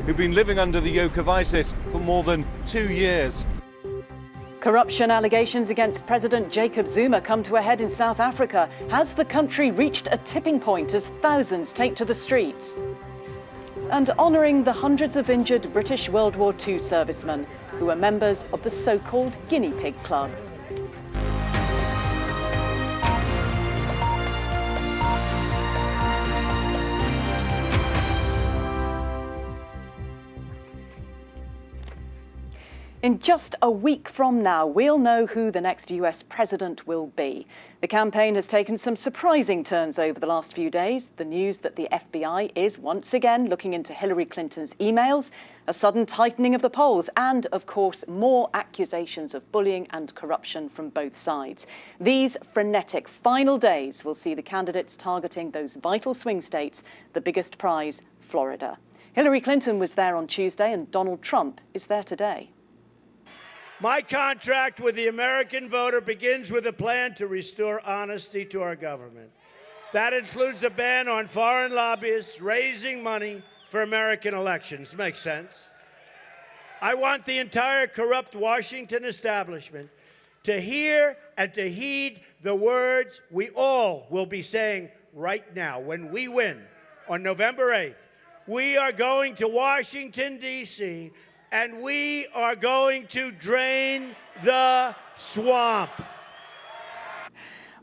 who've been living under the yoke of ISIS for more than 2 years. Corruption allegations against President Jacob Zuma come to a head in South Africa. Has the country reached a tipping point as thousands take to the streets? And honouring the hundreds of injured British World War II servicemen who were members of the so-called Guinea Pig Club. In just a week from now, we'll know who the next US president will be. The campaign has taken some surprising turns over the last few days. The news that the FBI is once again looking into Hillary Clinton's emails, a sudden tightening of the polls, and, of course, more accusations of bullying and corruption from both sides. These frenetic final days will see the candidates targeting those vital swing states, the biggest prize, Florida. Hillary Clinton was there on Tuesday, and Donald Trump is there today. My contract with the American voter begins with a plan to restore honesty to our government. That includes a ban on foreign lobbyists raising money for American elections. Makes sense? I want the entire corrupt Washington establishment to hear and to heed the words we all will be saying right now when we win on November 8th. We are going to Washington, D.C., and we are going to drain the swamp.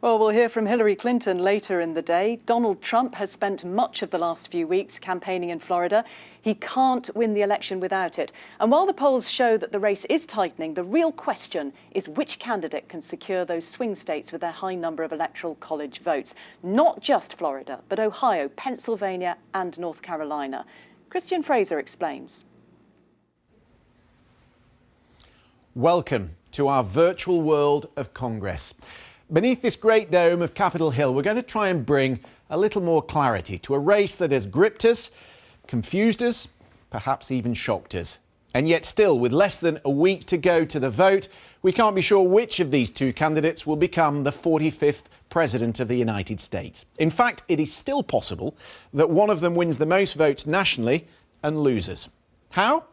Well, we'll hear from Hillary Clinton later in the day. Donald Trump has spent much of the last few weeks campaigning in Florida. He can't win the election without it. And while the polls show that the race is tightening, the real question is which candidate can secure those swing states with their high number of electoral college votes. Not just Florida, but Ohio, Pennsylvania and North Carolina. Christian Fraser explains. Welcome to our virtual world of Congress. Beneath this great dome of Capitol Hill, we're going to try and bring a little more clarity to a race that has gripped us, confused us, perhaps even shocked us. And yet still, with less than a week to go to the vote, we can't be sure which of these two candidates will become the 45th President of the United States. In fact, it is still possible that one of them wins the most votes nationally and loses. How?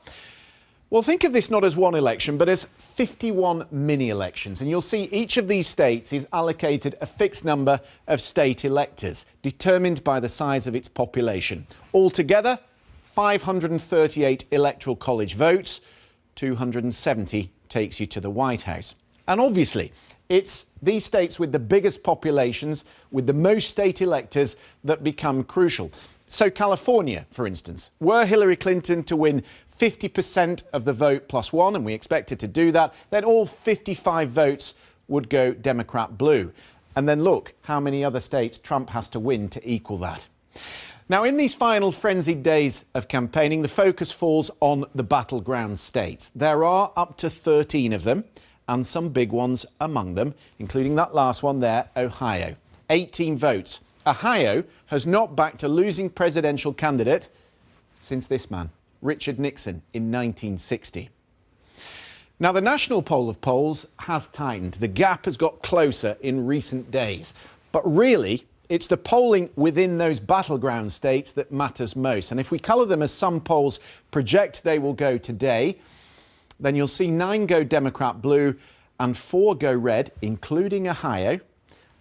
Well, think of this not as one election, but as 51 mini-elections. And you'll see each of these states is allocated a fixed number of state electors, determined by the size of its population. Altogether, 538 electoral college votes, 270 takes you to the White House. And obviously, it's these states with the biggest populations, with the most state electors, that become crucial. So California, for instance, were Hillary Clinton to win 50% of the vote plus one, and we expect her to do that, then all 55 votes would go Democrat blue. And then look how many other states Trump has to win to equal that. Now, in these final frenzied days of campaigning, the focus falls on the battleground states. There are up to 13 of them, and some big ones among them, including that last one there, Ohio. 18 votes. Ohio has not backed a losing presidential candidate since this man, Richard Nixon, in 1960. Now, the national poll of polls has tightened. The gap has got closer in recent days. But really, it's the polling within those battleground states that matters most. And if we colour them as some polls project they will go today, then you'll see 9 go Democrat blue and 4 go red, including Ohio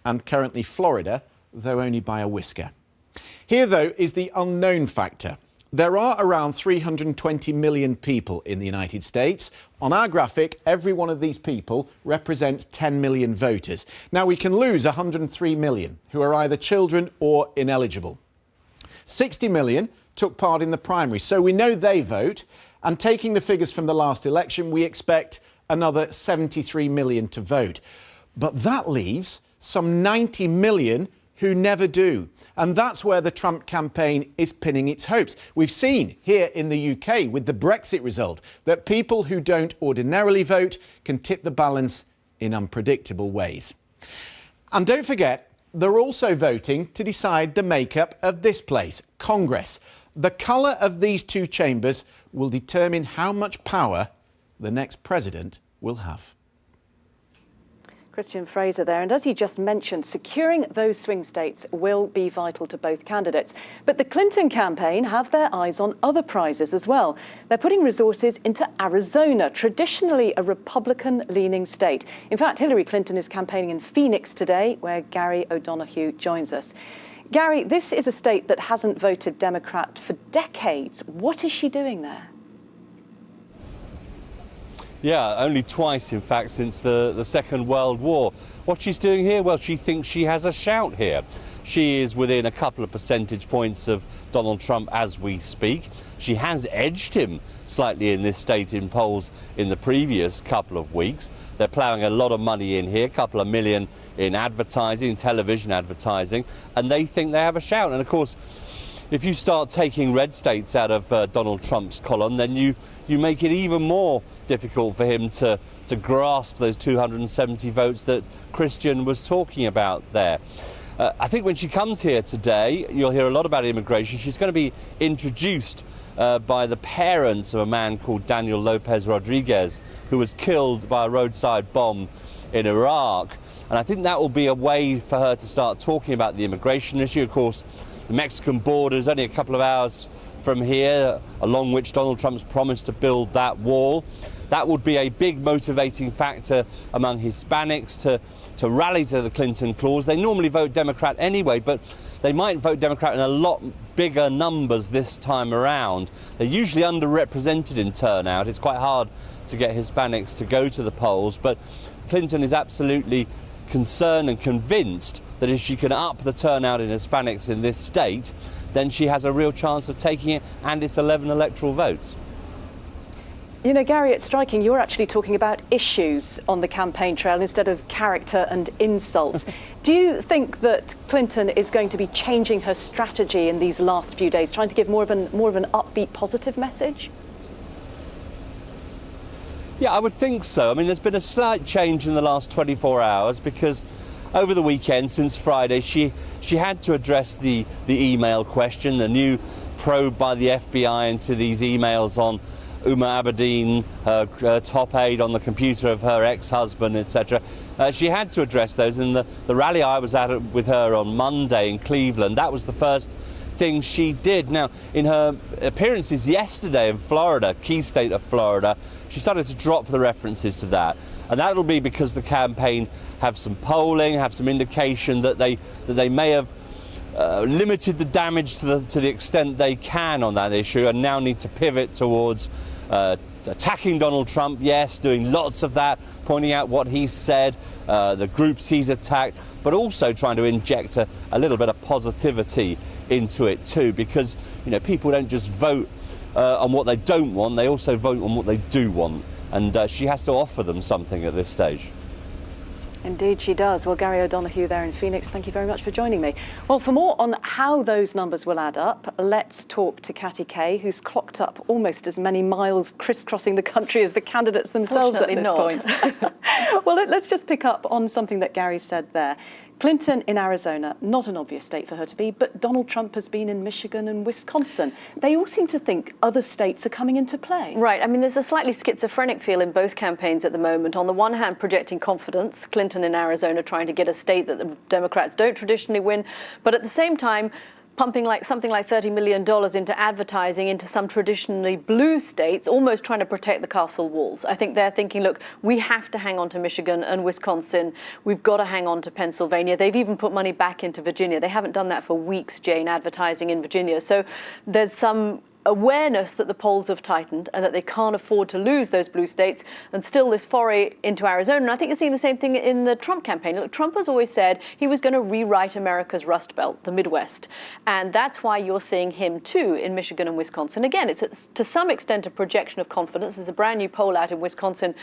and currently Florida, though only by a whisker. Here, though, is the unknown factor. There are around 320 million people in the United States. On our graphic, every one of these people represents 10 million voters. Now, we can lose 103 million who are either children or ineligible. 60 million took part in the primary, so we know they vote. And taking the figures from the last election, we expect another 73 million to vote. But that leaves some 90 million who never do. And that's where the Trump campaign is pinning its hopes. We've seen here in the UK with the Brexit result that people who don't ordinarily vote can tip the balance in unpredictable ways. And don't forget, they're also voting to decide the makeup of this place, Congress. The colour of these two chambers will determine how much power the next president will have. Christian Fraser there. And as you just mentioned, securing those swing states will be vital to both candidates. But the Clinton campaign have their eyes on other prizes as well. They're putting resources into Arizona, traditionally a Republican-leaning state. In fact, Hillary Clinton is campaigning in Phoenix today, where Gary O'Donoghue joins us. Gary, this is a state that hasn't voted Democrat for decades. What is she doing there? Yeah, only twice, in fact, since the Second World War. What she's doing here, well, she thinks she has a shout here. She is within a couple of percentage points of Donald Trump as we speak. She has edged him slightly in this state in polls in the previous couple of weeks. They're ploughing a lot of money in here, a couple of million in advertising, television advertising, and they think they have a shout. And of course, if you start taking red states out of Donald Trump's column, then you make it even more difficult for him to grasp those 270 votes that Christian was talking about there. I think when she comes here today, you'll hear a lot about immigration. She's going to be introduced by the parents of a man called Daniel Lopez Rodriguez, who was killed by a roadside bomb in Iraq. And I think that will be a way for her to start talking about the immigration issue. Of course, the Mexican border is only a couple of hours from here, along which Donald Trump's promised to build that wall. That would be a big motivating factor among Hispanics to rally to the Clinton cause. They normally vote Democrat anyway, but they might vote Democrat in a lot bigger numbers this time around. They're usually underrepresented in turnout. It's quite hard to get Hispanics to go to the polls, but Clinton is absolutely concerned and convinced that if she can up the turnout in Hispanics in this state, then she has a real chance of taking it and its 11 electoral votes. You know, Gary, it's striking. You're actually talking about issues on the campaign trail instead of character and insults. Do you think that Clinton is going to be changing her strategy in these last few days, trying to give more of an upbeat, positive message? Yeah, I would think so. I mean, there's been a slight change in the last 24 hours because over the weekend, since Friday, she had to address the email question, the new probe by the FBI into these emails on Huma Abedin, her top aide on the computer of her ex-husband, etc. She had to address those. In the rally I was at with her on Monday in Cleveland, that was the first thing she did. Now, in her appearances yesterday in Florida, key state of Florida, she started to drop the references to that. And that'll be because the campaign have some polling, have some indication that they may have limited the damage to the extent they can on that issue, and now need to pivot towards attacking Donald Trump, yes, doing lots of that, pointing out what he's said, the groups he's attacked, but also trying to inject a little bit of positivity into it too, because people don't just vote on what they don't want, they also vote on what they do want, and she has to offer them something at this stage. Indeed she does. Well, Gary O'Donoghue there in Phoenix, thank you very much for joining me. Well, for more on how those numbers will add up, let's talk to Katty Kay, who's clocked up almost as many miles crisscrossing the country as the candidates themselves at this point. Well, let's just pick up on something that Gary said there. Clinton in Arizona, not an obvious state for her to be, but Donald Trump has been in Michigan and Wisconsin. They all seem to think other states are coming into play. Right. I mean, there's a slightly schizophrenic feel in both campaigns at the moment. On the one hand, projecting confidence, Clinton in Arizona trying to get a state that the Democrats don't traditionally win, but at the same time, pumping something like $30 million into advertising into some traditionally blue states, almost trying to protect the castle walls. I think they're thinking, look, we have to hang on to Michigan and Wisconsin. We've got to hang on to Pennsylvania. They've even put money back into Virginia. They haven't done that for weeks, Jane, advertising in Virginia. So there's some awareness that the polls have tightened and that they can't afford to lose those blue states, and still this foray into Arizona. And I think you're seeing the same thing in the Trump campaign. Look, Trump has always said he was going to rewrite America's Rust Belt, the Midwest. And that's why you're seeing him too in Michigan and Wisconsin. Again, it's to some extent a projection of confidence. There's a brand new poll out in Wisconsin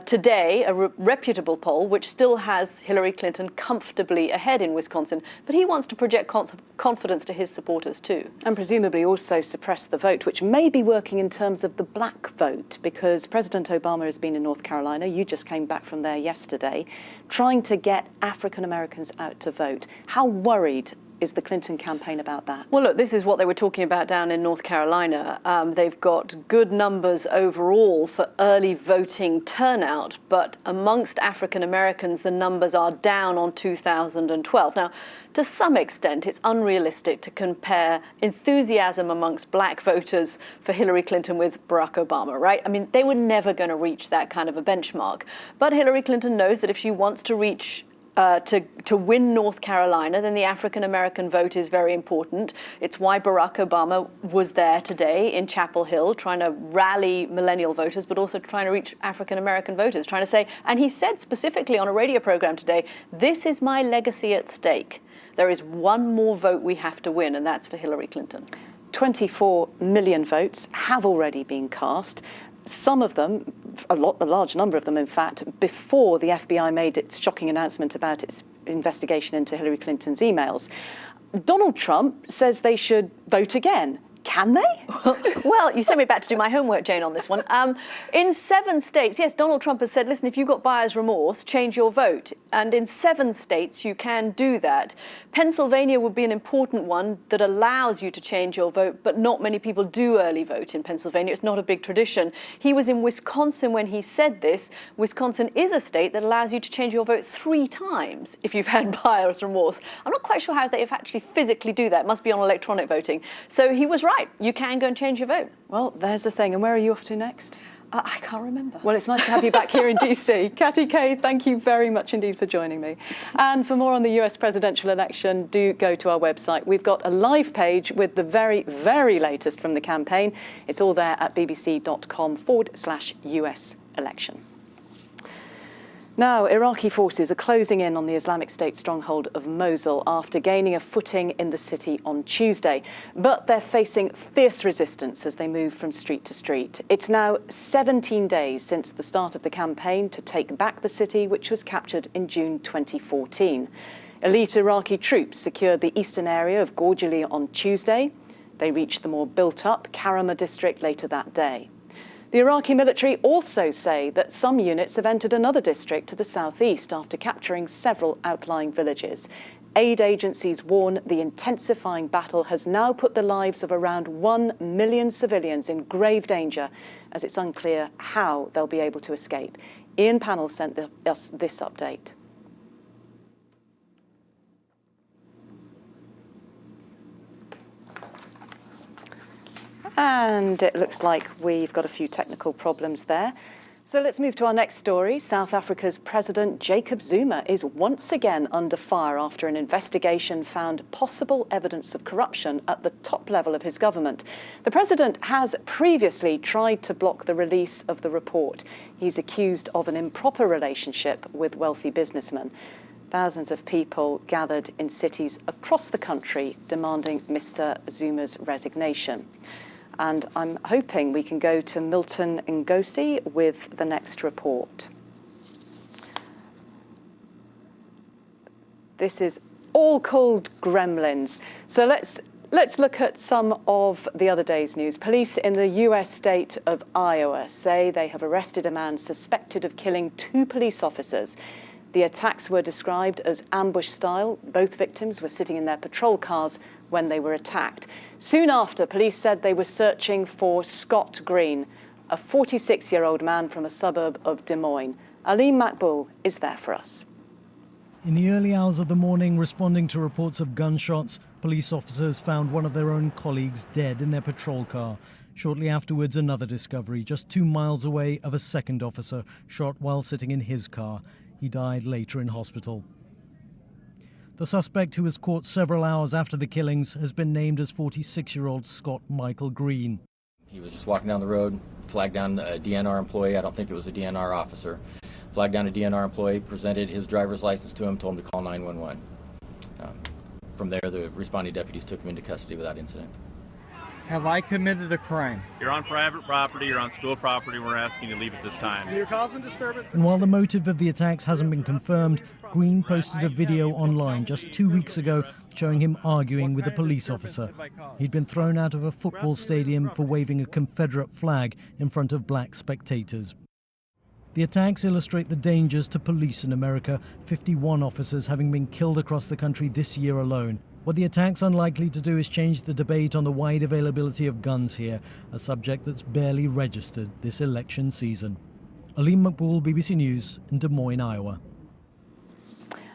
today, a reputable poll, which still has Hillary Clinton comfortably ahead in Wisconsin. But he wants to project confidence to his supporters too. And presumably also suppress the vote, which may be working in terms of the black vote, because President Obama has been in North Carolina. You just came back from there yesterday, trying to get African Americans out to vote. How worried is the Clinton campaign about that? Well, look, this is what they were talking about down in North Carolina. They've got good numbers overall for early voting turnout, but amongst African Americans, the numbers are down on 2012. Now, to some extent, it's unrealistic to compare enthusiasm amongst black voters for Hillary Clinton with Barack Obama, right? I mean, they were never going to reach that kind of a benchmark. But Hillary Clinton knows that if she wants to reach to win North Carolina, then the African-American vote is very important. It's why Barack Obama was there today in Chapel Hill trying to rally millennial voters, but also trying to reach African-American voters, trying to say, and he said specifically on a radio program today, this is my legacy at stake. There is one more vote we have to win, and that's for Hillary Clinton. 24 million votes have already been cast. Some of them, a large number of them, in fact, before the FBI made its shocking announcement about its investigation into Hillary Clinton's emails. Donald Trump says they should vote again. Can they? Well, you sent me back to do my homework, Jane, on this one. In 7 states, yes, Donald Trump has said, listen, if you've got buyer's remorse, change your vote. And in 7 states, you can do that. Pennsylvania would be an important one that allows you to change your vote, but not many people do early vote in Pennsylvania. It's not a big tradition. He was in Wisconsin when he said this. Wisconsin is a state that allows you to change your vote 3 times if you've had buyer's remorse. I'm not quite sure how they actually physically do that. It must be on electronic voting. So he was right. You can go and change your vote. Well, there's the thing. And where are you off to next? I can't remember. Well, it's nice to have you back here in DC. Katty Kay, thank you very much indeed for joining me. And for more on the US presidential election, do go to our website. We've got a live page with the very, very latest from the campaign. It's all there at bbc.com/US election. Now, Iraqi forces are closing in on the Islamic State stronghold of Mosul after gaining a footing in the city on Tuesday. But they're facing fierce resistance as they move from street to street. It's now 17 days since the start of the campaign to take back the city, which was captured in June 2014. Elite Iraqi troops secured the eastern area of Gorjali on Tuesday. They reached the more built-up Karama district later that day. The Iraqi military also say that some units have entered another district to the southeast after capturing several outlying villages. Aid agencies warn the intensifying battle has now put the lives of around 1 million civilians in grave danger, as it's unclear how they'll be able to escape. Ian Pannell sent us this update. And it looks like we've got a few technical problems there. So let's move to our next story. South Africa's President Jacob Zuma is once again under fire after an investigation found possible evidence of corruption at the top level of his government. The president has previously tried to block the release of the report. He's accused of an improper relationship with wealthy businessmen. Thousands of people gathered in cities across the country demanding Mr. Zuma's resignation. And I'm hoping we can go to Milton Ngosi with the next report. This is all called Gremlins. So let's look at some of the other day's news. Police in the US state of Iowa say they have arrested a man suspected of killing 2 police officers. The attacks were described as ambush style. Both victims were sitting in their patrol cars when they were attacked. Soon after, police said they were searching for Scott Green, a 46-year-old man from a suburb of Des Moines. Aleem Makboul is there for us. In the early hours of the morning, responding to reports of gunshots, police officers found one of their own colleagues dead in their patrol car. Shortly afterwards, another discovery, just 2 miles away, of a second officer shot while sitting in his car. He died later in hospital. The suspect, who was caught several hours after the killings, has been named as 46-year-old Scott Michael Green. He was just walking down the road, flagged down a DNR employee. I don't think it was a DNR officer. Flagged down a DNR employee, presented his driver's license to him, told him to call 911. From there, the responding deputies took him into custody without incident. Have I committed a crime? You're on private property, you're on school property, we're asking you to leave at this time. You're causing disturbance. And while the motive of the attacks hasn't been confirmed, Green posted a video online just 2 weeks ago showing him arguing with a police officer. He'd been thrown out of a football stadium for waving a Confederate flag in front of black spectators. The attacks illustrate the dangers to police in America, 51 officers having been killed across the country this year alone. What the attack's unlikely to do is change the debate on the wide availability of guns here, a subject that's barely registered this election season. Aleem Maqbool, BBC News in Des Moines, Iowa.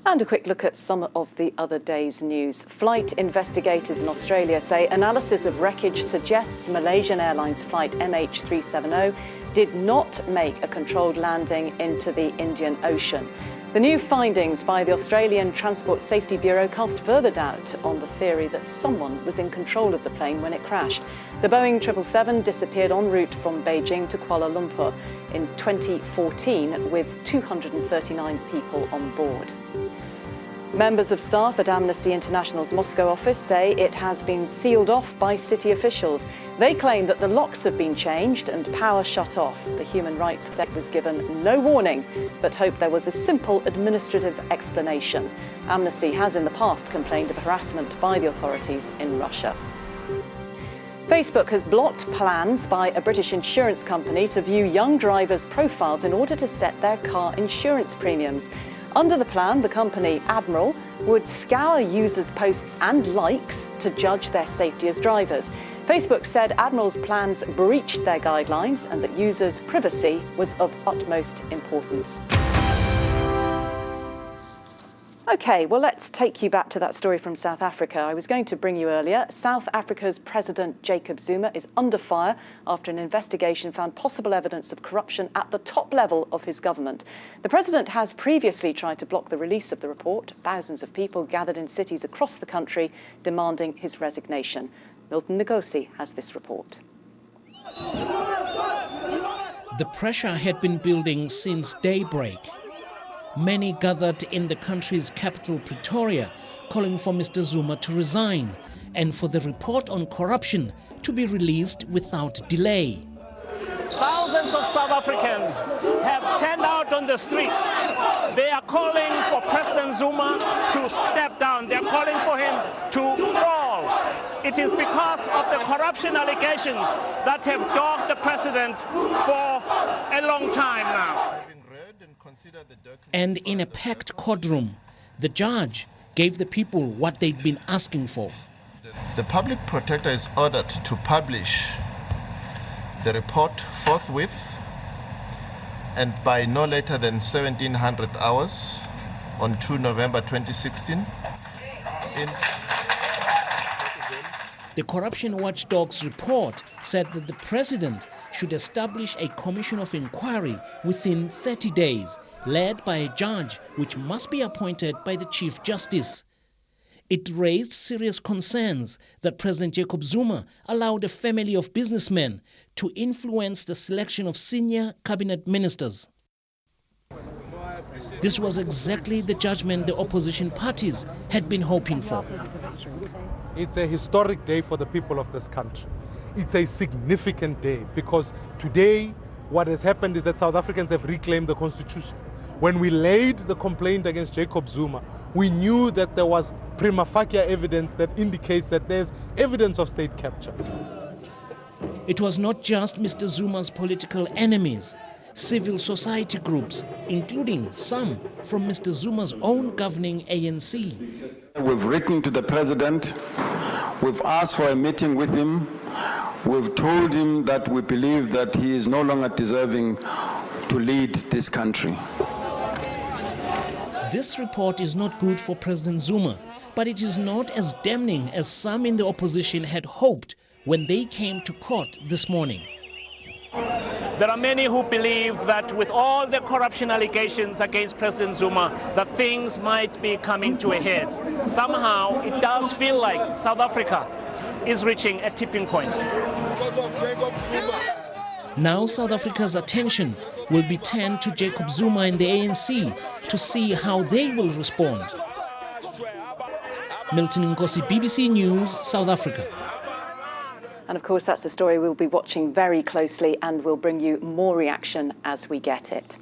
And a quick look at some of the other day's news. Flight investigators in Australia say analysis of wreckage suggests Malaysian Airlines flight MH370 did not make a controlled landing into the Indian Ocean. The new findings by the Australian Transport Safety Bureau cast further doubt on the theory that someone was in control of the plane when it crashed. The Boeing 777 disappeared en route from Beijing to Kuala Lumpur in 2014 with 239 people on board. Members of staff at Amnesty International's Moscow office say it has been sealed off by city officials. They claim that the locks have been changed and power shut off. The human rights sector was given no warning, but hoped there was a simple administrative explanation. Amnesty has in the past complained of harassment by the authorities in Russia. Facebook has blocked plans by a British insurance company to view young drivers' profiles in order to set their car insurance premiums. Under the plan, the company Admiral would scour users' posts and likes to judge their safety as drivers. Facebook said Admiral's plans breached their guidelines and that users' privacy was of utmost importance. OK, well, let's take you back to that story from South Africa. I was going to bring you earlier. South Africa's President Jacob Zuma is under fire after an investigation found possible evidence of corruption at the top level of his government. The president has previously tried to block the release of the report. Thousands of people gathered in cities across the country demanding his resignation. Milton Ngosi has this report. The pressure had been building since daybreak. Many gathered in the country's capital, Pretoria, calling for Mr. Zuma to resign and for the report on corruption to be released without delay. Thousands of South Africans have turned out on the streets. They are calling for President Zuma to step down. They are calling for him to fall. It is because of the corruption allegations that have dogged the president for a long time now. And in a packed courtroom, the judge gave the people what they'd been asking for. The public protector is ordered to publish the report forthwith and by no later than 1700 hours on 2 November 2016. The Corruption Watchdog's report said that the president should establish a commission of inquiry within 30 days, led by a judge which must be appointed by the Chief Justice. It raised serious concerns that President Jacob Zuma allowed a family of businessmen to influence the selection of senior cabinet ministers. This was exactly the judgment the opposition parties had been hoping for. It's a historic day for the people of this country. It's a significant day because today what has happened is that South Africans have reclaimed the constitution. When we laid the complaint against Jacob Zuma, we knew that there was prima facie evidence that indicates that there's evidence of state capture. It was not just Mr. Zuma's political enemies. Civil society groups, including some from Mr. Zuma's own governing ANC. We've written to the president, we've asked for a meeting with him, we've told him that we believe that he is no longer deserving to lead this country. This report is not good for President Zuma, but it is not as damning as some in the opposition had hoped when they came to court this morning. There are many who believe that with all the corruption allegations against President Zuma, that things might be coming to a head. Somehow, it does feel like South Africa is reaching a tipping point. Because of Jacob Zuma. Now South Africa's attention will be turned to Jacob Zuma and the ANC to see how they will respond. Milton Ngosi, BBC News, South Africa. And of course, that's a story we'll be watching very closely and we'll bring you more reaction as we get it.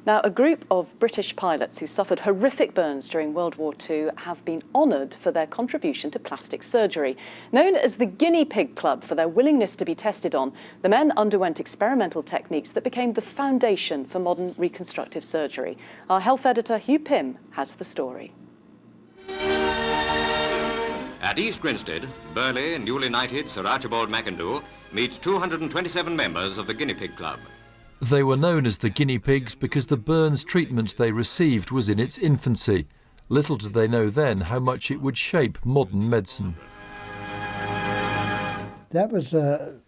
Now, a group of British pilots who suffered horrific burns during World War II have been honoured for their contribution to plastic surgery. Known as the Guinea Pig Club for their willingness to be tested on, the men underwent experimental techniques that became the foundation for modern reconstructive surgery. Our health editor, Hugh Pym, has the story. At East Grinstead, burly, newly knighted Sir Archibald McIndoe meets 227 members of the Guinea Pig Club. They were known as the guinea pigs because the burns treatment they received was in its infancy. Little did they know then how much it would shape modern medicine. That was a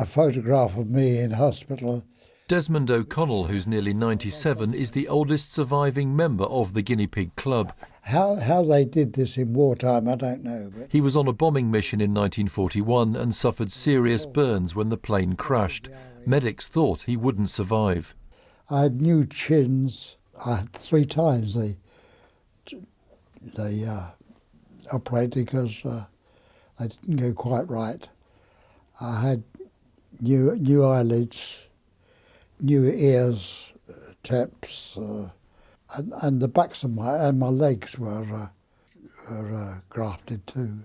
photograph of me in hospital. Desmond O'Connell, who's nearly 97, is the oldest surviving member of the Guinea Pig Club. How they did this in wartime, I don't know. But he was on a bombing mission in 1941 and suffered serious burns when the plane crashed. Medics thought he wouldn't survive. I had new chins. I had 3 times they operated because they didn't go quite right. I had new eyelids, new ears, taps, and the backs of my legs were grafted too.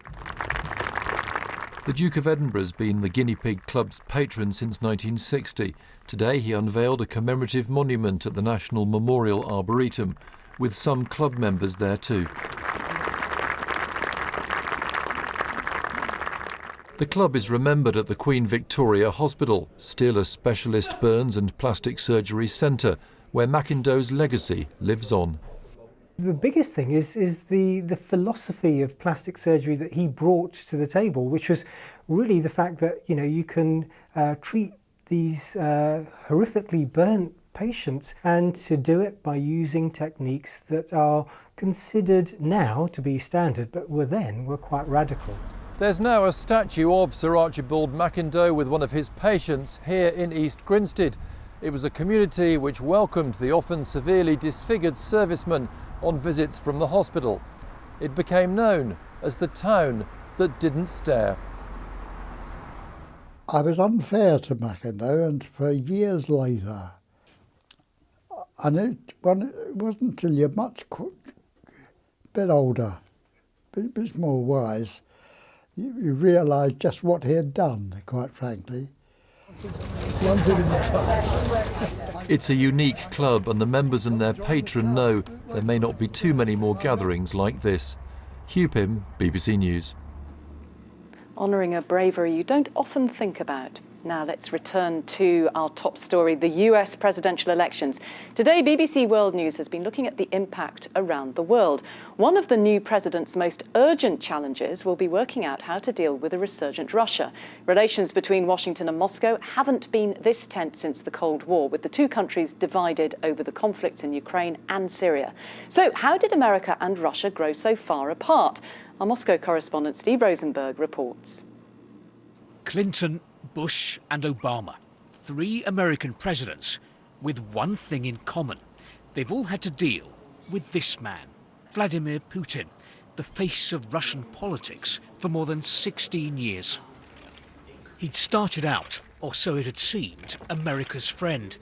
The Duke of Edinburgh's been the Guinea Pig Club's patron since 1960. Today he unveiled a commemorative monument at the National Memorial Arboretum, with some club members there too. The club is remembered at the Queen Victoria Hospital, still a specialist burns and plastic surgery centre, where McIndoe's legacy lives on. The biggest thing is the philosophy of plastic surgery that he brought to the table, which was really the fact that you can treat these horrifically burnt patients, and to do it by using techniques that are considered now to be standard, but were quite radical. There's now a statue of Sir Archibald McIndoe with one of his patients here in East Grinstead. It was a community which welcomed the often severely disfigured serviceman on visits from the hospital. It became known as the town that didn't stare. I was unfair to McIndoe, and for years later, and it wasn't until you're bit older, a bit more wise, you realise just what he had done, quite frankly. It's a unique club, and the members and their patron know there may not be too many more gatherings like this. Hugh Pym, BBC News. Honouring a bravery you don't often think about. Now let's return to our top story, the US presidential elections. Today, BBC World News has been looking at the impact around the world. One of the new president's most urgent challenges will be working out how to deal with a resurgent Russia. Relations between Washington and Moscow haven't been this tense since the Cold War, with the two countries divided over the conflicts in Ukraine and Syria. So how did America and Russia grow so far apart? Our Moscow correspondent Steve Rosenberg reports. Clinton, Bush and Obama, 3 American presidents with one thing in common. They've all had to deal with this man, Vladimir Putin, the face of Russian politics for more than 16 years. He'd started out, or so it had seemed, America's friend,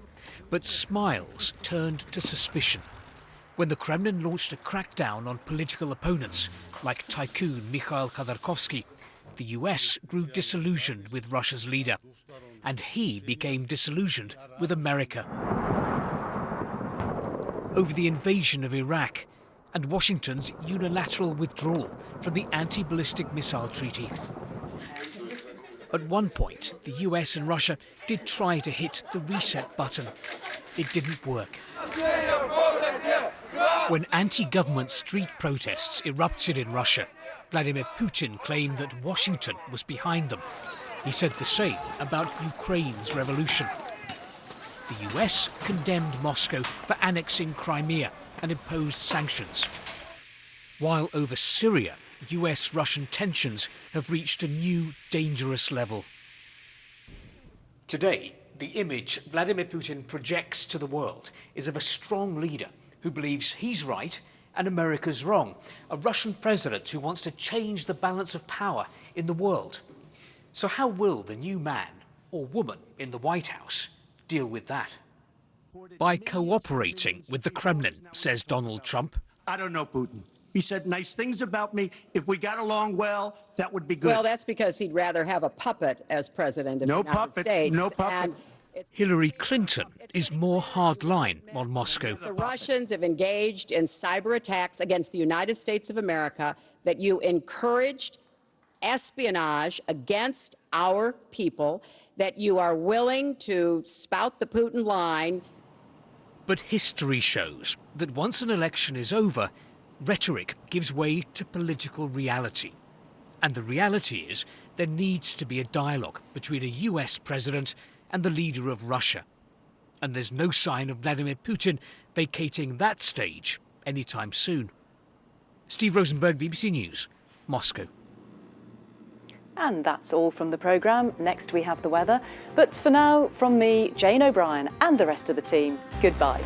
but smiles turned to suspicion when the Kremlin launched a crackdown on political opponents like tycoon Mikhail Khodorkovsky. The US grew disillusioned with Russia's leader, and he became disillusioned with America. Over the invasion of Iraq and Washington's unilateral withdrawal from the anti-ballistic missile treaty. At one point, the US and Russia did try to hit the reset button. It didn't work. When anti-government street protests erupted in Russia, Vladimir Putin claimed that Washington was behind them. He said the same about Ukraine's revolution. The US condemned Moscow for annexing Crimea and imposed sanctions. While over Syria, US-Russian tensions have reached a new, dangerous level. Today, the image Vladimir Putin projects to the world is of a strong leader who believes he's right and America's wrong, a Russian president who wants to change the balance of power in the world. So how will the new man or woman in the White House deal with that? By cooperating with the Kremlin, says Donald Trump. I don't know Putin. He said nice things about me. If we got along well, that would be good. Well, that's because he'd rather have a puppet as president of the United States. No puppet. Hillary Clinton is more hardline on Moscow. The Russians have engaged in cyber attacks against the United States of America, that you encouraged espionage against our people, that you are willing to spout the Putin line. But history shows that once an election is over, rhetoric gives way to political reality. And the reality is there needs to be a dialogue between a US president and the leader of Russia. And there's no sign of Vladimir Putin vacating that stage anytime soon. Steve Rosenberg, BBC News, Moscow. And that's all from the programme. Next we have the weather. But for now, from me, Jane O'Brien, and the rest of the team, goodbye.